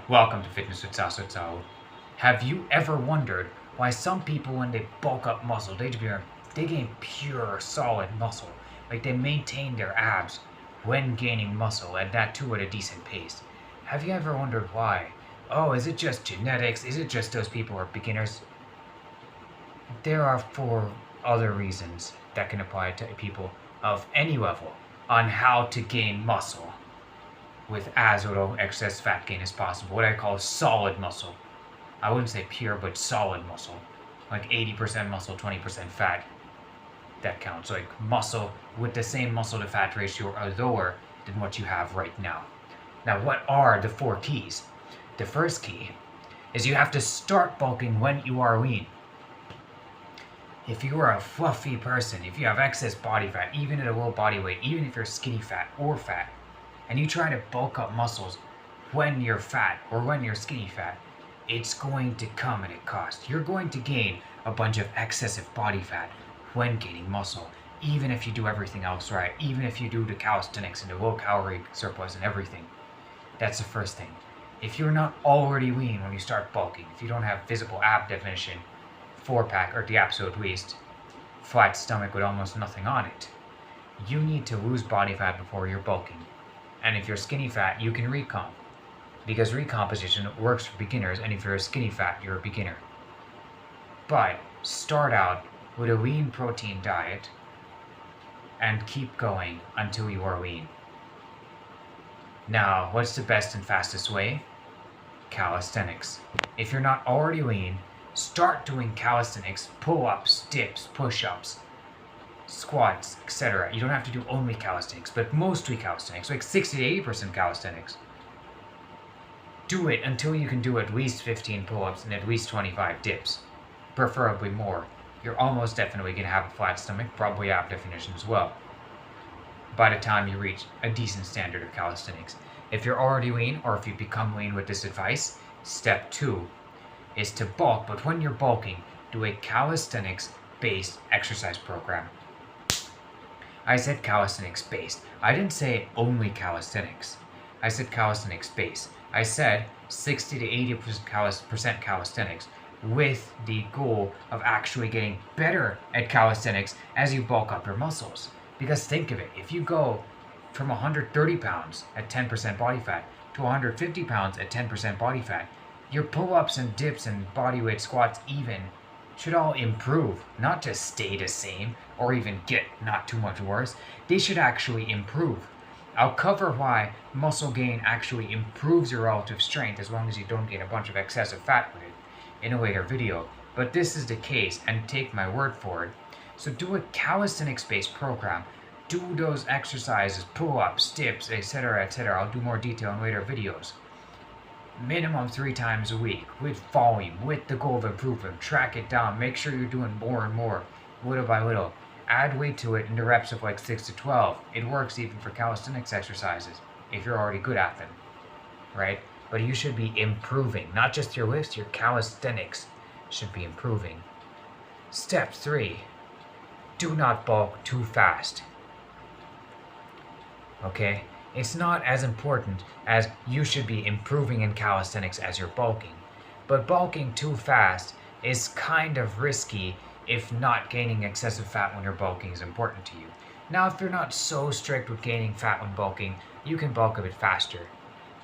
welcome to Fitness with Sao. Have you ever wondered why some people, when they bulk up muscle, they gain pure, solid muscle, like they maintain their abs when gaining muscle, and that too at a decent pace? Have you ever wondered why? Oh, is it just genetics? Is it just those people are beginners? There are four other reasons that can apply to people of any level on how to gain muscle with as little excess fat gain as possible. What I call solid muscle. I wouldn't say pure, but solid muscle. Like 80% muscle, 20% fat. That counts. Like muscle with the same muscle to fat ratio or lower than what you have right now. Now, what are the four keys? The first key is you have to start bulking when you are lean. If you are a fluffy person, if you have excess body fat, even at a low body weight, even if you're skinny fat or fat, and you try to bulk up muscles when you're fat or when you're skinny fat, it's going to come at a cost. You're going to gain a bunch of excessive body fat when gaining muscle, even if you do everything else right, even if you do the calisthenics and the low calorie surplus and everything. That's the first thing. If you're not already lean when you start bulking, if you don't have visible ab definition, 4-pack or the absolute least, flat stomach with almost nothing on it, you need to lose body fat before you're bulking. And if you're skinny fat, you can recomp, because recomposition works for beginners, and if you're a skinny fat, you're a beginner. But start out with a lean protein diet and keep going until you are lean. Now, what's the best and fastest way? Calisthenics. If you're not already lean, start doing calisthenics, pull-ups, dips, push-ups, squats, etc. You don't have to do only calisthenics, but mostly calisthenics, like 60 to 80% calisthenics. Do it until you can do at least 15 pull-ups and at least 25 dips, preferably more. You're almost definitely going to have a flat stomach, probably ab definition as well, by the time you reach a decent standard of calisthenics. If you're already lean, or if you become lean with this advice, step 2 is to bulk, but when you're bulking, do a calisthenics-based exercise program. I said calisthenics-based. I didn't say only calisthenics. I said calisthenics-based. I said 60 to 80% calisthenics with the goal of actually getting better at calisthenics as you bulk up your muscles. Because think of it, if you go from 130 pounds at 10% body fat to 150 pounds at 10% body fat, your pull-ups and dips and bodyweight squats even should all improve, not just stay the same or even get not too much worse. They should actually improve. I'll cover why muscle gain actually improves your relative strength as long as you don't gain a bunch of excessive fat with it in a later video. But this is the case, and take my word for it. So do a calisthenics-based program. Do those exercises, pull-ups, dips, etc., etc. I'll do more detail in later videos. Minimum 3 times a week, with volume, with the goal of improvement. Track it down, make sure you're doing more and more, little by little. Add weight to it in the reps of like 6 to 12. It works even for calisthenics exercises, if you're already good at them, right? But you should be improving, not just your lifts, your calisthenics should be improving. Step 3, do not bulk too fast. Okay? It's not as important as you should be improving in calisthenics as you're bulking. But bulking too fast is kind of risky if not gaining excessive fat when you're bulking is important to you. Now, if you're not so strict with gaining fat when bulking, you can bulk a bit faster.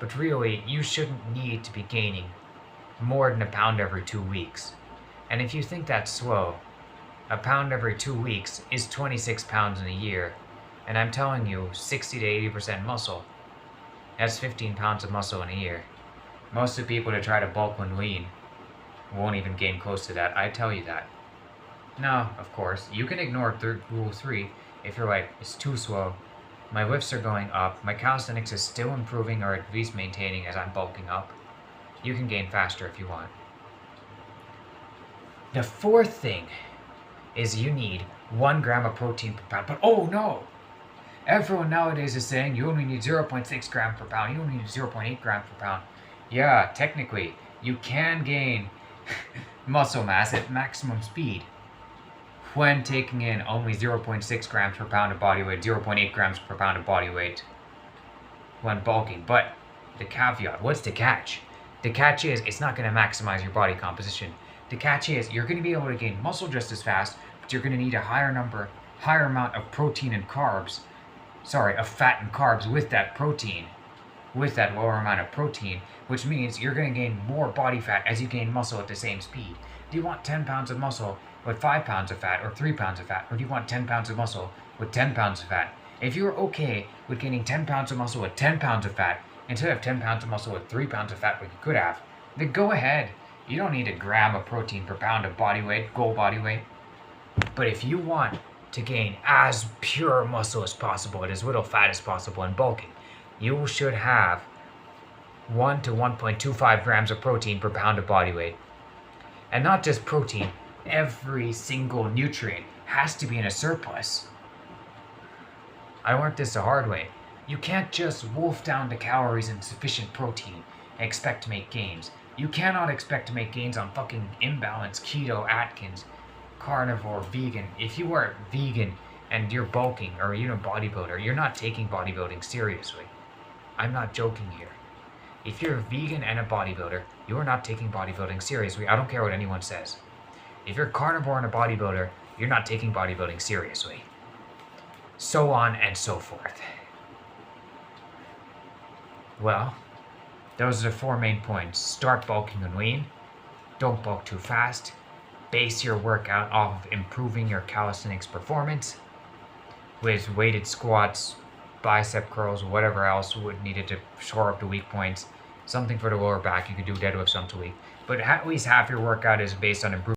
But really, you shouldn't need to be gaining more than a pound every 2 weeks. And if you think that's slow, a pound every 2 weeks is 26 pounds in a year. And I'm telling you, 60 to 80% muscle, that's 15 pounds of muscle in a year. Most of the people that try to bulk when lean won't even gain close to that, I tell you that. Now, of course, you can ignore rule 3 if you're like, it's too slow. My lifts are going up, my calisthenics is still improving or at least maintaining as I'm bulking up. You can gain faster if you want. The fourth thing is you need 1 gram of protein per pound. But oh no! Everyone nowadays is saying you only need 0.6 gram per pound, you only need 0.8 gram per pound. Yeah, technically, you can gain muscle mass at maximum speed when taking in only 0.6 grams per pound of body weight, 0.8 grams per pound of body weight when bulking. But the caveat, what's the catch? The catch is it's not going to maximize your body composition. The catch is you're going to be able to gain muscle just as fast, but you're going to need a higher amount of protein and carbs. Sorry, of fat and carbs with that protein, with that lower amount of protein, which means you're going to gain more body fat as you gain muscle at the same speed. Do you want 10 pounds of muscle with 5 pounds of fat or 3 pounds of fat? Or do you want 10 pounds of muscle with 10 pounds of fat? If you're okay with gaining 10 pounds of muscle with 10 pounds of fat, instead of 10 pounds of muscle with 3 pounds of fat, like you could have, then go ahead. You don't need a gram of protein per pound of body weight, goal body weight. But if you want to gain as pure muscle as possible and as little fat as possible in bulking, you should have 1 to 1.25 grams of protein per pound of body weight. And not just protein, every single nutrient has to be in a surplus. I learned this the hard way. You can't just wolf down the calories and sufficient protein and expect to make gains. You cannot expect to make gains on fucking imbalanced keto, Atkins, carnivore, vegan. If you are vegan and you're bulking or you're a bodybuilder, you're not taking bodybuilding seriously. I'm not joking here. If you're a vegan and a bodybuilder, you are not taking bodybuilding seriously. I don't care what anyone says. If you're a carnivore and a bodybuilder, you're not taking bodybuilding seriously. So on and so forth. Well, those are the 4 main points. Start bulking when lean. Don't bulk too fast. Base your workout off of improving your calisthenics performance with weighted squats, bicep curls, whatever else would needed to shore up the weak points. Something for the lower back. You could do deadlifts once a week. But at least half your workout is based on improving